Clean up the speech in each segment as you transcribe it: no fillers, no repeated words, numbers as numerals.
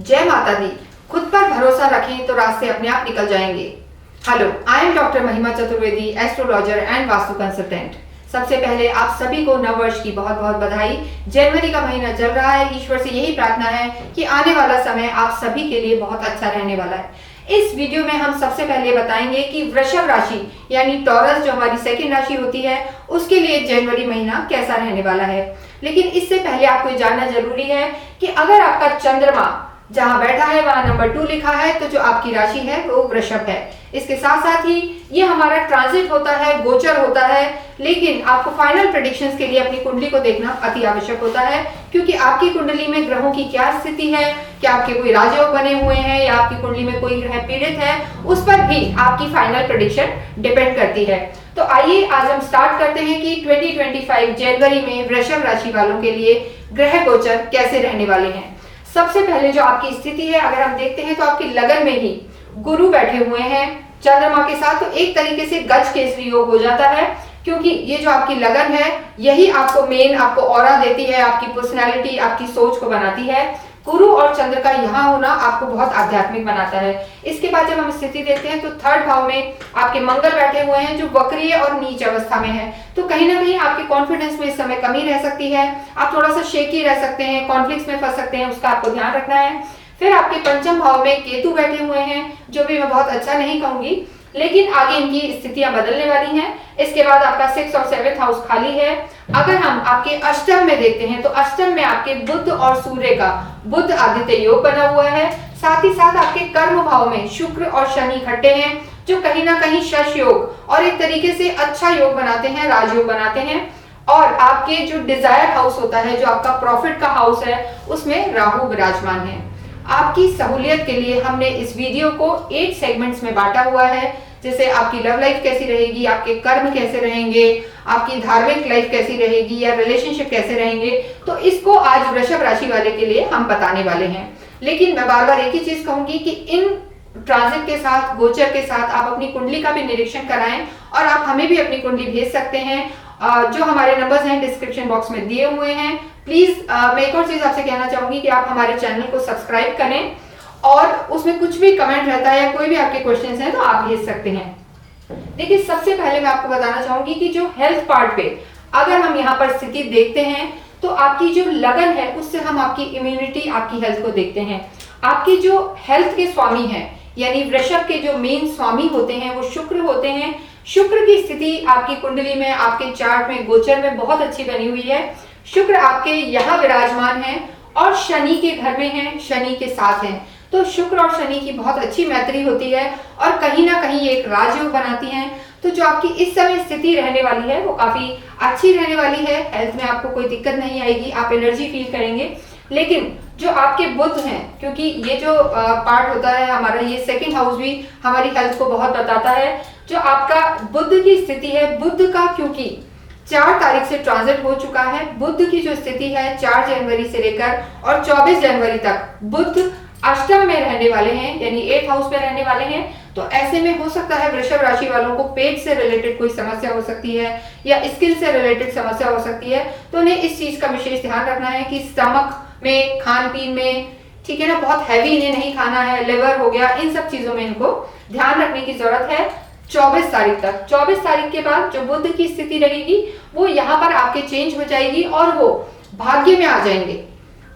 जय माता दी। खुद पर भरोसा रखें तो रास्ते अपने आप निकल जाएंगे। हेलो, आई एम डॉक्टर महिमा Chaturvedi, astrologer and vastu consultant. सबसे पहले आप सभी को नव वर्ष की बहुत बहुत बधाई। जनवरी का महीना चल रहा है, ईश्वर से यही प्रार्थना है कि आने वाला समय आप सभी के लिए बहुत अच्छा रहने वाला है। इस वीडियो में हम सबसे पहले बताएंगे कि वृषभ राशि यानी टॉरस जो हमारी सेकंड राशि होती है उसके लिए जनवरी महीना कैसा रहने वाला है। लेकिन इससे पहले आपको ये जानना जरूरी है कि अगर आपका चंद्रमा जहां बैठा है वहां नंबर 2 लिखा है तो जो आपकी राशि है वो वृषभ है। इसके साथ साथ ही ये हमारा ट्रांजिट होता है, गोचर होता है, लेकिन आपको फाइनल प्रेडिक्शंस के लिए अपनी कुंडली को देखना अति आवश्यक होता है, क्योंकि आपकी कुंडली में ग्रहों की क्या स्थिति है, क्या आपके कोई राजयोग बने हुए हैं या आपकी कुंडली में कोई ग्रह पीड़ित है, उस पर भी आपकी फाइनल प्रेडिक्शन डिपेंड करती है। तो आइए आज हम स्टार्ट करते हैं कि 2025 जनवरी में वृषभ राशि वालों के लिए ग्रह गोचर कैसे रहने वाले हैं। सबसे पहले जो आपकी स्थिति है, अगर हम देखते हैं तो आपकी लगन में ही गुरु बैठे हुए हैं चंद्रमा के साथ, तो एक तरीके से गज केसरी योग हो जाता है, क्योंकि ये जो आपकी लगन है यही आपको मेन आपको ऑरा देती है, आपकी पर्सनैलिटी, आपकी सोच को बनाती है। गुरु और चंद्र का यहाँ होना आपको बहुत आध्यात्मिक बनाता है। इसके बाद जब हम स्थिति देखते हैं तो थर्ड भाव में आपके मंगल बैठे हुए हैं जो वक्रीय और नीच अवस्था में है, तो कहीं ना कहीं आपके कॉन्फिडेंस में इस समय कमी रह सकती है। आप थोड़ा सा शेकी रह सकते हैं, कॉन्फ्लिक्ट्स में फंस सकते हैं, उसका आपको ध्यान रखना है। फिर आपके पंचम भाव में केतु बैठे हुए हैं, जो भी मैं बहुत अच्छा नहीं कहूंगी, लेकिन आगे इनकी स्थितियां बदलने वाली हैं। इसके बाद आपका 6 और 7th हाउस खाली है। अगर हम आपके अष्टम में देखते हैं तो अष्टम में आपके बुध और सूर्य का बुध आदित्य योग बना हुआ है। साथ ही साथ आपके कर्म भाव में शुक्र और शनि इकट्ठे हैं, जो कहीं ना कहीं शश योग और एक तरीके से अच्छा योग बनाते हैं, राजयोग बनाते हैं। और आपके जो डिजायर हाउस होता है, जो आपका प्रॉफिट का हाउस है, उसमें राहु विराजमान है। आपकी सहूलियत के लिए हमने इस वीडियो को 8 सेगमेंट्स में बांटा हुआ है, जैसे आपकी लव लाइफ कैसी रहेगी, आपके कर्म कैसे रहेंगे, आपकी धार्मिक लाइफ कैसी रहेगी या रिलेशनशिप कैसे रहेंगे। तो इसको आज वृषभ राशि वाले के लिए हम बताने वाले हैं। लेकिन मैं बार बार एक ही चीज कहूंगी कि इन ट्रांजिट के साथ, गोचर के साथ आप अपनी कुंडली का भी निरीक्षण कराएं और आप हमें भी अपनी कुंडली भेज सकते हैं, जो हमारे नंबर्स हैं डिस्क्रिप्शन बॉक्स में दिए हुए हैं। प्लीज मैं एक और चीज आपसे कहना चाहूंगी कि आप हमारे चैनल को सब्सक्राइब करें और उसमें कुछ भी कमेंट रहता है या कोई भी आपके क्वेश्चंस हैं तो आप भेज सकते हैं। देखिए, सबसे पहले मैं आपको बताना चाहूंगी कि जो हेल्थ पार्ट पे अगर हम यहाँ पर स्थिति देखते हैं तो आपकी जो लगन है उससे हम आपकी इम्यूनिटी, आपकी हेल्थ को देखते हैं। आपकी जो हेल्थ के स्वामी हैं यानी वृषभ के जो मेन स्वामी होते हैं वो शुक्र होते हैं। शुक्र की स्थिति आपकी कुंडली में, आपके चार्ट में, गोचर में बहुत अच्छी बनी हुई है। शुक्र आपके यहाँ विराजमान है और शनि के घर में है, शनि के साथ है, तो शुक्र और शनि की बहुत अच्छी मैत्री होती है और कहीं ना कहीं एक राजयोग बनाती हैं। तो जो आपकी इस समय स्थिति रहने वाली है वो काफी अच्छी रहने वाली है। हेल्थ में आपको कोई दिक्कत नहीं आएगी, आप एनर्जी फील करेंगे। लेकिन जो आपके बुध हैं, क्योंकि ये जो पार्ट होता है हमारा, ये सेकंड हाउस भी हमारी हेल्थ को बहुत बताता है। जो आपका बुध की स्थिति है, बुध का क्योंकि 4 तारीख से ट्रांजिट हो चुका है, बुध की जो स्थिति है 4 जनवरी से लेकर और 24 जनवरी तक बुध अष्टम में रहने वाले हैं, यानी 8th हाउस में रहने वाले हैं। तो ऐसे में हो सकता है वृषभ राशि वालों को पेट से रिलेटेड कोई समस्या हो सकती है या स्किन से रिलेटेड समस्या हो सकती है। तो उन्हें इस चीज का विशेष ध्यान रखना है कि स्टमक में, खान पीन में, ठीक है ना, बहुत हैवी इन्हें नहीं खाना है, लिवर हो गया, इन सब चीजों में इनको ध्यान रखने की जरूरत है 24 तारीख तक। 24 तारीख के बाद जो बुध की स्थिति रहेगी वो यहाँ पर आपके चेंज हो जाएगी और वो भाग्य में आ जाएंगे।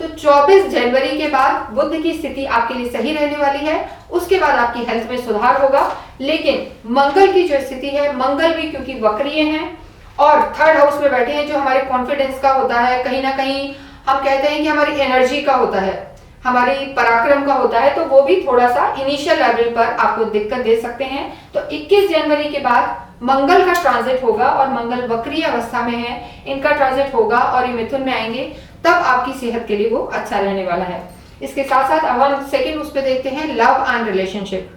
तो 24 जनवरी के बाद बुध की स्थिति आपके लिए सही रहने वाली है। उसके बाद आपकी हेल्थ में सुधार होगा। लेकिन मंगल की जो स्थिति है, मंगल भी क्योंकि वक्रीय हैं और थर्ड हाउस में बैठे हैं, जो हमारे कॉन्फिडेंस का होता है, कहीं ना कहीं हम कहते हैं कि हमारी एनर्जी का होता है, हमारी पराक्रम का होता है, तो वो भी थोड़ा सा इनिशियल लेवल पर आपको दिक्कत दे सकते हैं। तो 21 जनवरी के बाद मंगल का ट्रांजिट होगा और मंगल वक्रीय अवस्था में है, इनका ट्रांजिट होगा और ये मिथुन में आएंगे, तब आपकी सेहत के लिए वो अच्छा रहने वाला है। इसके साथ साथ अब हम सेकंड उस पे देखते हैं लव एंड रिलेशनशिप।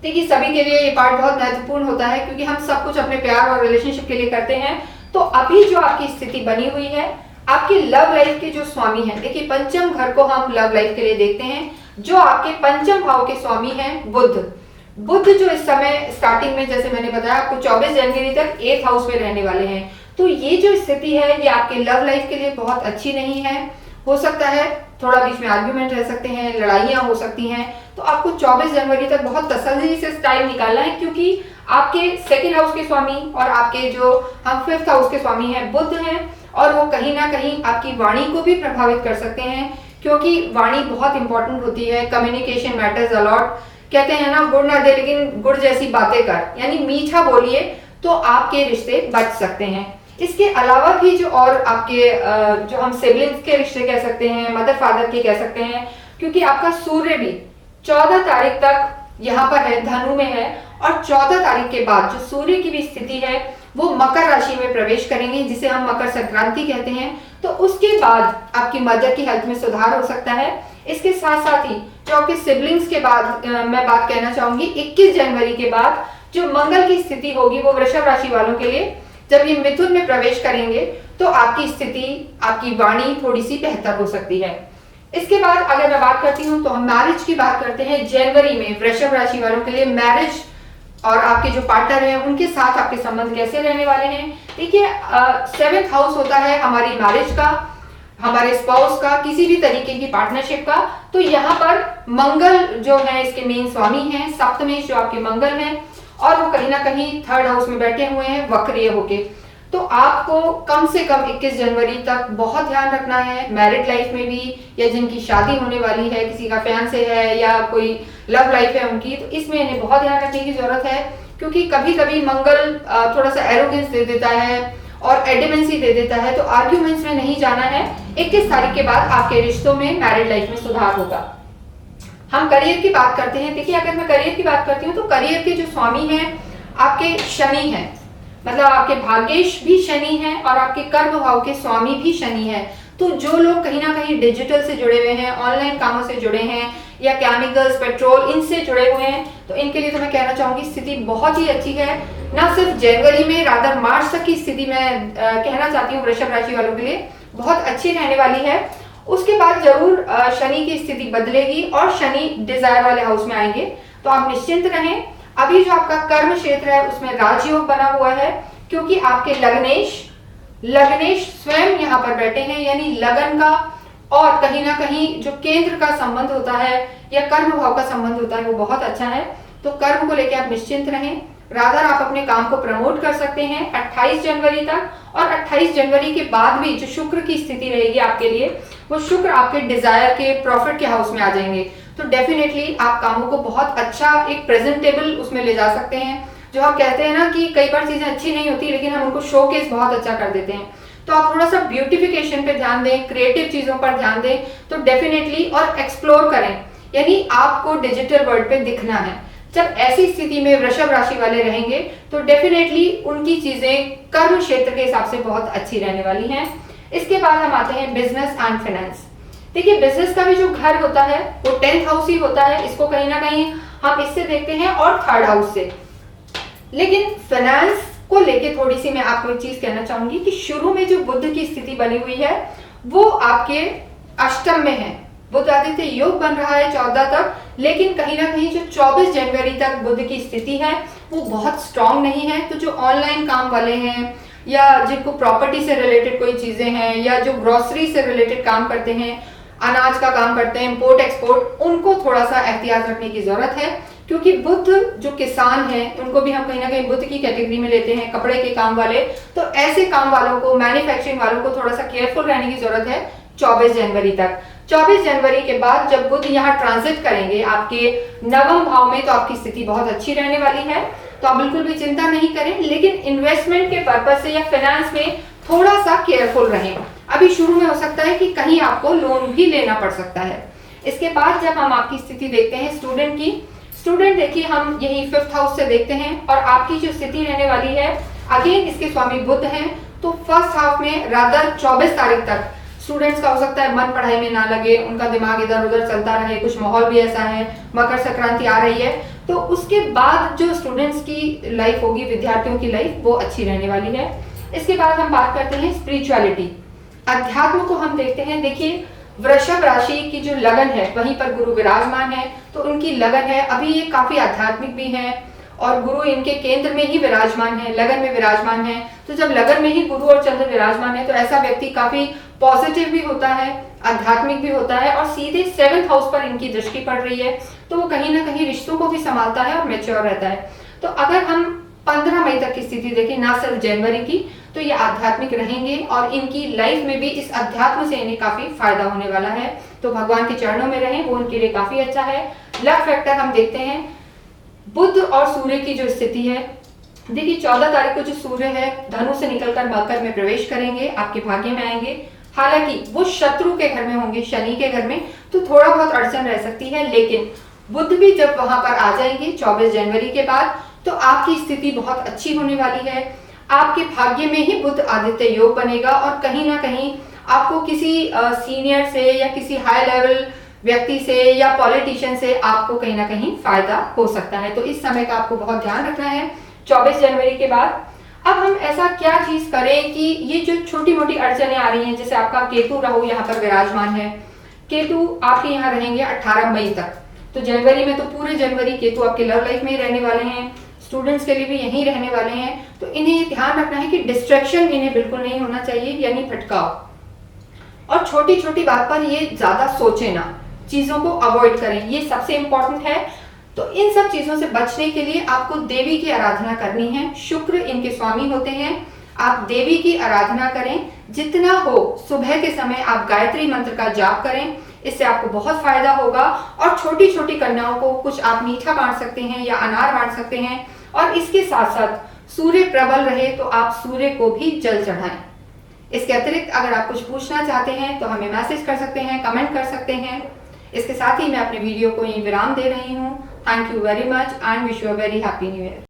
देखिए, सभी के लिए ये पार्ट बहुत महत्वपूर्ण होता है क्योंकि हम सब कुछ अपने प्यार और रिलेशनशिप के लिए करते हैं। तो अभी जो आपकी स्थिति बनी हुई है, आपकी लव लाइफ के जो स्वामी हैं, देखिए पंचम घर को हम लव लाइफ के लिए देखते हैं, जो आपके पंचम भाव के स्वामी हैं बुध। बुध जो इस समय स्टार्टिंग में, जैसे मैंने बताया आपको, 24 जनवरी तक 8th हाउस में रहने वाले हैं। तो ये जो स्थिति है ये आपके लव लाइफ के लिए बहुत अच्छी नहीं है हो सकता है थोड़ा बीच में आर्ग्यूमेंट रह सकते हैं, लड़ाइयां हो सकती हैं। तो आपको 24 जनवरी तक बहुत तसल्ली से टाइम निकालना है, क्योंकि आपके सेकेंड हाउस के स्वामी और आपके जो हम 5th हाउस के स्वामी हैं बुध हैं, और वो कहीं ना कहीं आपकी वाणी को भी प्रभावित कर सकते हैं, क्योंकि वाणी बहुत इंपॉर्टेंट होती है। Communication matters a lot. कहते हैं ना, गुड़ ना दे लेकिन गुड़ जैसी बातें कर, यानी मीठा बोलिए तो आपके रिश्ते बच सकते हैं। इसके अलावा भी जो और आपके जो हम सिबलिंग्स के रिश्ते कह सकते हैं, मदर फादर के कह सकते हैं, क्योंकि आपका सूर्य भी 14 तारीख तक यहाँ पर है, धनु में है, और 14 तारीख के बाद जो सूर्य की भी स्थिति है वो मकर राशि में प्रवेश करेंगे, जिसे हम मकर संक्रांति कहते हैं। तो उसके बाद आपकी मदर की हेल्थ में सुधार हो सकता है। इसके साथ साथ ही जो आपके सिबलिंग्स के बाद मैं बात कहना चाहूंगी, 21 जनवरी के बाद जो मंगल की स्थिति होगी वो वृषभ राशि वालों के लिए, जब ये मिथुन में प्रवेश करेंगे तो आपकी स्थिति, आपकी वाणी थोड़ी सी बेहतर हो सकती है। इसके बाद अगर मैं बात करती हूँ तो हम मैरिज की बात करते हैं। जनवरी में वृषभ राशि वालों के लिए मैरिज और आपके जो पार्टनर हैं उनके साथ आपके संबंध कैसे रहने वाले हैं। देखिए, 7th हाउस होता है हमारी मैरिज का, हमारे स्पाउस का, किसी भी तरीके की पार्टनरशिप का। तो यहाँ पर मंगल जो है इसके मेन स्वामी हैं, सप्तमेश जो आपके मंगल हैं, और वो कहीं ना कहीं 3rd हाउस में बैठे हुए हैं वक्रीय होके। तो आपको कम से कम 21 जनवरी तक बहुत ध्यान रखना है, मैरिड लाइफ में भी, या जिनकी शादी होने वाली है, किसी का फियांसे है या कोई लव लाइफ है उनकी, तो इसमें इन्हें बहुत ध्यान रखने की जरूरत है, क्योंकि कभी कभी मंगल थोड़ा सा एरोगेंस दे देता है और एडिमेंसी दे देता है। तो आर्ग्यूमेंट्स में नहीं जाना है। 21 तारीख के बाद आपके रिश्तों में, मैरिड लाइफ में सुधार होगा। हम करियर की बात करते हैं। देखिए, अगर मैं करियर की बात करती हूँ तो करियर के जो स्वामी हैं आपके शनि हैं, मतलब आपके भाग्येश भी शनि हैं और आपके कर्म भाव के स्वामी भी शनि हैं। तो जो लोग कहीं ना कहीं डिजिटल से जुड़े हुए हैं, ऑनलाइन कामों से जुड़े हैं, या केमिकल्स, पेट्रोल, इनसे जुड़े हुए हैं, तो इनके लिए तो मैं कहना चाहूंगी स्थिति बहुत ही अच्छी है। ना सिर्फ जनवरी में, रादर मार्च तक की स्थिति मैं कहना चाहती हूँ वृषभ राशि वालों के लिए बहुत अच्छी रहने वाली है। उसके बाद जरूर शनि की स्थिति बदलेगी और शनि डिजायर वाले हाउस में आएंगे, तो आप निश्चिंत रहें। अभी जो आपका कर्म क्षेत्र है उसमें राजयोग बना हुआ है, क्योंकि आपके लग्नेश स्वयं यहाँ पर बैठे हैं, यानी लगन का और कहीं ना कहीं जो केंद्र का संबंध होता है या कर्म भाव का संबंध होता है वो बहुत अच्छा है। तो कर्म को लेकर आप निश्चिंत रहें। रादर आप अपने काम को प्रमोट कर सकते हैं 28 जनवरी तक, और 28 जनवरी के बाद भी जो शुक्र की स्थिति रहेगी आपके लिए, वो शुक्र आपके डिजायर के, प्रॉफिट के हाउस में आ जाएंगे। तो डेफिनेटली आप कामों को बहुत अच्छा एक प्रेजेंटेबल उसमें ले जा सकते हैं। जो आप कहते हैं ना कि कई बार चीजें अच्छी नहीं होती लेकिन हम उनको शोकेस बहुत अच्छा कर देते हैं, तो आप थोड़ा सा ब्यूटिफिकेशन पे ध्यान दें, क्रिएटिव चीजों पर ध्यान दें, तो डेफिनेटली, और एक्सप्लोर करें, यानी आपको डिजिटल वर्ल्ड पे दिखना है। जब ऐसी स्थिति में वृषभ राशि वाले रहेंगे तो डेफिनेटली उनकी चीजें कर्म क्षेत्र के हिसाब से बहुत अच्छी रहने वाली हैं। इसके बाद हम आते हैं बिजनेस एंड फाइनेंस। देखिए, बिजनेस का भी जो घर होता है वो 10th हाउस ही होता है, इसको कहीं ना कहीं हम इससे देखते हैं, और 3rd हाउस से। लेकिन फाइनेंस को लेके थोड़ी सी मैं आपको एक चीज कहना चाहूंगी कि शुरू में जो बुध की स्थिति बनी हुई है वो आपके अष्टम में है, बुध आदित्य योग बन रहा है 14 तक, लेकिन कहीं ना कहीं जो 24 जनवरी तक बुध की स्थिति है वो बहुत स्ट्रांग नहीं है। तो जो ऑनलाइन काम वाले हैं या जिनको प्रॉपर्टी से रिलेटेड कोई चीजें हैं या जो ग्रोसरी से रिलेटेड काम करते हैं, अनाज का काम करते हैं, इम्पोर्ट एक्सपोर्ट, उनको थोड़ा सा एहतियात रखने की जरूरत है, क्योंकि बुध जो किसान हैं उनको भी हम कहीं ना कहीं बुध की कैटेगरी में लेते हैं, कपड़े के काम वाले। तो ऐसे काम वालों को, मैन्युफैक्चरिंग वालों को थोड़ा सा केयरफुल रहने की जरूरत है 24 जनवरी तक। 24 जनवरी के बाद जब बुध यहाँ ट्रांजिट करेंगे आपके 9वें भाव में, तो आपकी स्थिति बहुत अच्छी रहने वाली है। तो आप बिल्कुल भी चिंता नहीं करें, लेकिन इन्वेस्टमेंट के पर्पज से या फाइनेंस में थोड़ा सा केयरफुल रहें। अभी शुरू में हो सकता है कि कहीं आपको लोन भी लेना पड़ सकता है। इसके बाद जब हम आपकी स्थिति देखते हैं स्टूडेंट की, स्टूडेंट देखिए हम यही 5th हाउस से देखते हैं, और आपकी जो स्थिति रहने वाली है, अगेन इसके स्वामी बुध हैं, तो 1st हाफ में रादर 24 तारीख तक स्टूडेंट्स का हो सकता है मन पढ़ाई में ना लगे, उनका दिमाग इधर उधर चलता रहे, कुछ माहौल भी ऐसा है, मकर संक्रांति आ रही है, तो उसके बाद जो स्टूडेंट्स की लाइफ होगी, विद्यार्थियों की लाइफ, वो अच्छी रहने वाली है। इसके बाद हम बात करते हैं स्पिरिचुअलिटी, अध्यात्म को हम देखते हैं। देखिए, वृषभ राशि की जो लगन है वहीं पर गुरु विराजमान है, तो उनकी लगन है, अभी ये काफी आध्यात्मिक भी है, और गुरु इनके केंद्र में ही विराजमान है, लगन में विराजमान है। तो जब लगन में ही गुरु और चंद्र विराजमान है तो ऐसा व्यक्ति काफी पॉजिटिव भी होता है, आध्यात्मिक भी होता है और सीधे 7th हाउस पर इनकी दृष्टि पड़ रही है, तो वो कहीं ना कहीं रिश्तों को भी संभालता है और मैच्योर रहता है। तो अगर हम 15 मई तक की स्थिति देखें, ना सिर्फ जनवरी की, तो ये आध्यात्मिक रहेंगे और इनकी लाइफ में भी इस अध्यात्म से इन्हें काफी फायदा होने वाला है। तो भगवान के चरणों में रहें, वो उनके लिए काफी अच्छा है। लक फैक्टर हम देखते हैं, बुध और सूर्य की जो स्थिति है, देखिए 14 तारीख को जो सूर्य है धनु से निकलकर मकर में प्रवेश करेंगे, आपके भाग्य में आएंगे। हालांकि वो शत्रु के घर में होंगे, शनि के घर में, तो थोड़ा बहुत अड़चन रह सकती है, लेकिन बुध भी जब वहां पर आ जाएंगे 24 जनवरी के बाद, तो आपकी स्थिति बहुत अच्छी होने वाली है। आपके भाग्य में ही बुध आदित्य योग बनेगा और कहीं ना कहीं आपको किसी सीनियर से या किसी हाई लेवल व्यक्ति से या पॉलिटिशियन से आपको कहीं ना कहीं फायदा हो सकता है। तो इस समय का आपको बहुत ध्यान रखना है 24 जनवरी के बाद। अब हम ऐसा क्या चीज करें कि ये जो छोटी मोटी अड़चने आ रही हैं, जैसे आपका केतु राहु यहाँ पर विराजमान है, केतु आपके यहाँ रहेंगे 18 मई तक। तो जनवरी में तो पूरे जनवरी केतु आपके लव लाइफ में ही रहने वाले हैं, स्टूडेंट्स के लिए भी यहीं रहने वाले हैं। तो इन्हें ये ध्यान रखना है कि डिस्ट्रैक्शन इन्हें बिल्कुल नहीं होना चाहिए, यानी भटकाव। और छोटी छोटी बात पर ये ज्यादा सोचे ना, चीजों को अवॉइड करें, ये सबसे इंपॉर्टेंट है। तो इन सब चीजों से बचने के लिए आपको देवी की आराधना करनी है। शुक्र इनके स्वामी होते हैं, आप देवी की आराधना करें, जितना हो सुबह के समय आप गायत्री मंत्र का जाप करें, इससे आपको बहुत फायदा होगा। और छोटी छोटी कन्याओं को कुछ आप मीठा बांट सकते हैं या अनार बांट सकते हैं। और इसके साथ साथ सूर्य प्रबल रहे तो आप सूर्य को भी जल चढ़ाएं। इसके अतिरिक्त अगर आप कुछ पूछना चाहते हैं तो हमें मैसेज कर सकते हैं, कमेंट कर सकते हैं। इसके साथ ही मैं अपने वीडियो को यहीं विराम दे रही हूँ। Thank you very much and wish you a very happy new year.